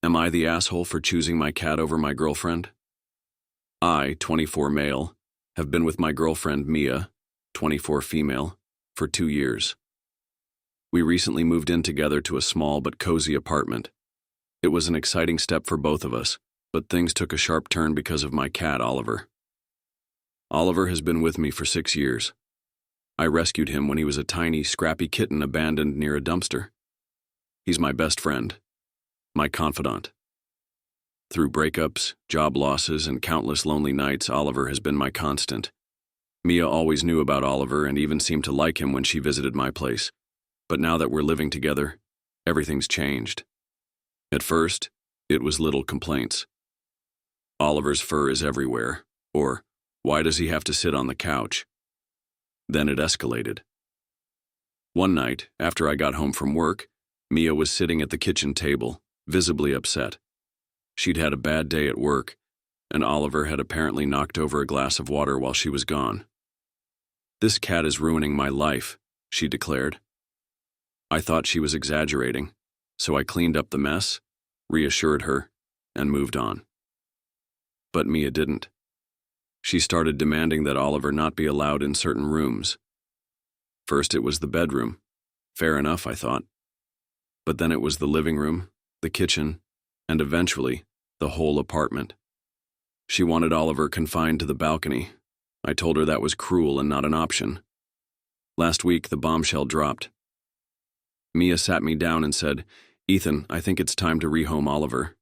Am I the asshole for choosing my cat over my girlfriend? I, 24 male, have been with my girlfriend Mia, 24 female, for 2 years. We recently moved in together to a small but cozy apartment. It was an exciting step for both of us, but things took a sharp turn because of my cat, Oliver. Oliver has been with me for 6 years. I rescued him when he was a tiny, scrappy kitten abandoned near a dumpster. He's my best friend, my confidant. Through breakups, job losses, and countless lonely nights, Oliver has been my constant. Mia always knew about Oliver and even seemed to like him when she visited my place. But now that we're living together, everything's changed. At first, it was little complaints. Oliver's fur is everywhere, or why does he have to sit on the couch? Then it escalated. One night, after I got home from work, Mia was sitting at the kitchen table, visibly upset. She'd had a bad day at work, and Oliver had apparently knocked over a glass of water while she was gone. "This cat is ruining my life," she declared. I thought she was exaggerating, so I cleaned up the mess, reassured her, and moved on. But Mia didn't. She started demanding that Oliver not be allowed in certain rooms. First it was the bedroom. Fair enough, I thought. But then it was the living room, the kitchen, and eventually, the whole apartment. She wanted Oliver confined to the balcony. I told her that was cruel and not an option. Last week, the bombshell dropped. Mia sat me down and said, "Ethan, I think it's time to rehome Oliver.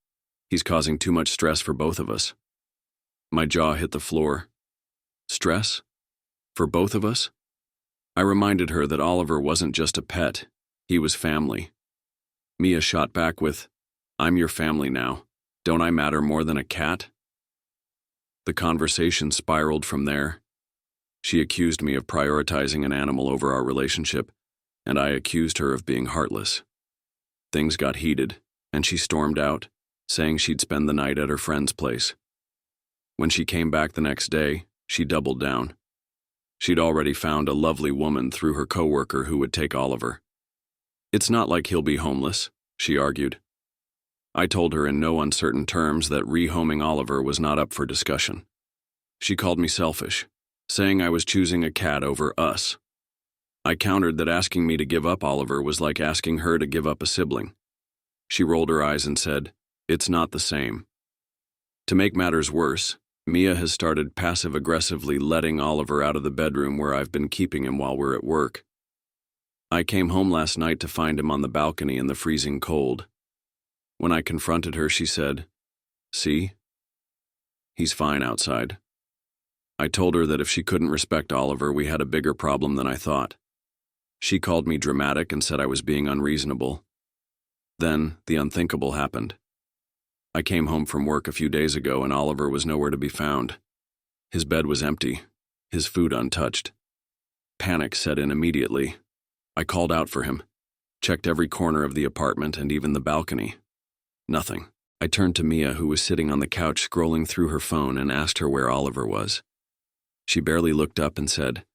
He's causing too much stress for both of us." My jaw hit the floor. Stress? For both of us? I reminded her that Oliver wasn't just a pet, he was family. Mia shot back with, "I'm your family now. Don't I matter more than a cat?" The conversation spiraled from there. She accused me of prioritizing an animal over our relationship, and I accused her of being heartless. Things got heated, and she stormed out, saying she'd spend the night at her friend's place. When she came back the next day, she doubled down. She'd already found a lovely woman through her coworker who would take Oliver. "It's not like he'll be homeless," she argued. I told her in no uncertain terms that rehoming Oliver was not up for discussion. She called me selfish, saying I was choosing a cat over us. I countered that asking me to give up Oliver was like asking her to give up a sibling. She rolled her eyes and said, "It's not the same." To make matters worse, Mia has started passive-aggressively letting Oliver out of the bedroom where I've been keeping him while we're at work. I came home last night to find him on the balcony in the freezing cold. When I confronted her, she said, "See? He's fine outside." I told her that if she couldn't respect Oliver, we had a bigger problem than I thought. She called me dramatic and said I was being unreasonable. Then, the unthinkable happened. I came home from work a few days ago and Oliver was nowhere to be found. His bed was empty, his food untouched. Panic set in immediately. I called out for him, checked every corner of the apartment and even the balcony. Nothing. I turned to Mia, who was sitting on the couch scrolling through her phone, and asked her where Oliver was. She barely looked up and said,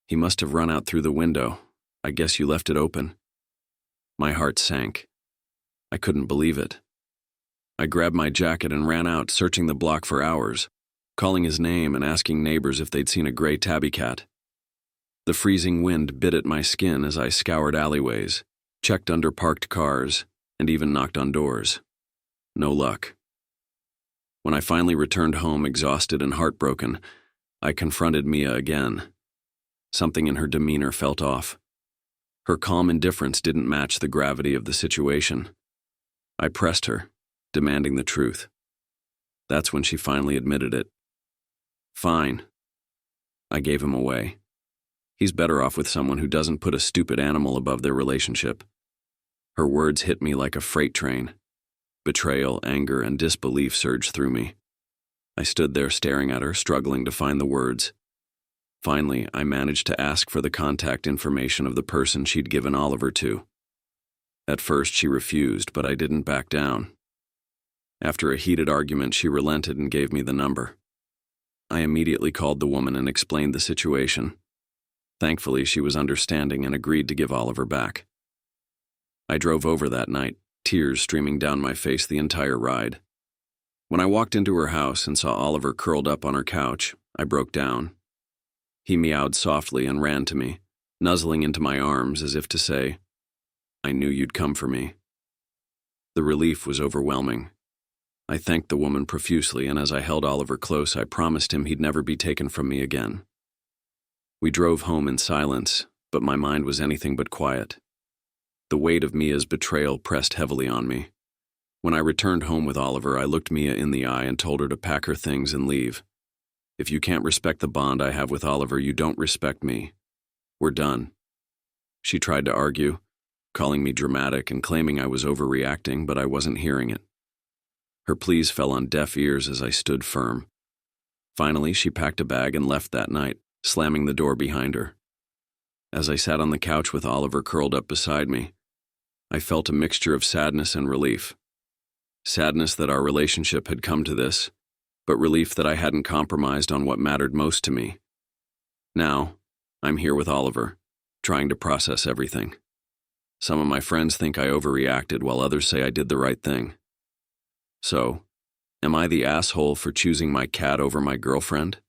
"He must have run out through the window. I guess you left it open." My heart sank. I couldn't believe it. I grabbed my jacket and ran out, searching the block for hours, calling his name and asking neighbors if they'd seen a gray tabby cat. The freezing wind bit at my skin as I scoured alleyways, checked under parked cars, and even knocked on doors. No luck. When I finally returned home, exhausted and heartbroken, I confronted Mia again. Something in her demeanor felt off. Her calm indifference didn't match the gravity of the situation. I pressed her, demanding the truth. That's when she finally admitted it. "Fine." I gave him away. He's better off with someone who doesn't put a stupid animal above their relationship. Her words hit me like a freight train. Betrayal, anger, and disbelief surged through me. I stood there staring at her, struggling to find the words. Finally, I managed to ask for the contact information of the person she'd given Oliver to. At first, she refused, but I didn't back down. After a heated argument, she relented and gave me the number. I immediately called the woman and explained the situation. Thankfully, she was understanding and agreed to give Oliver back. I drove over that night, tears streaming down my face the entire ride. When I walked into her house and saw Oliver curled up on her couch, I broke down. He meowed softly and ran to me, nuzzling into my arms as if to say, "I knew you'd come for me." The relief was overwhelming. I thanked the woman profusely, and as I held Oliver close, I promised him he'd never be taken from me again. We drove home in silence, but my mind was anything but quiet. The weight of Mia's betrayal pressed heavily on me. When I returned home with Oliver, I looked Mia in the eye and told her to pack her things and leave. "If you can't respect the bond I have with Oliver, you don't respect me. We're done." She tried to argue, calling me dramatic and claiming I was overreacting, but I wasn't hearing it. Her pleas fell on deaf ears as I stood firm. Finally, she packed a bag and left that night, slamming the door behind her. As I sat on the couch with Oliver curled up beside me, I felt a mixture of sadness and relief. Sadness that our relationship had come to this, but relief that I hadn't compromised on what mattered most to me. Now, I'm here with Oliver, trying to process everything. Some of my friends think I overreacted, while others say I did the right thing. So, am I the asshole for choosing my cat over my girlfriend?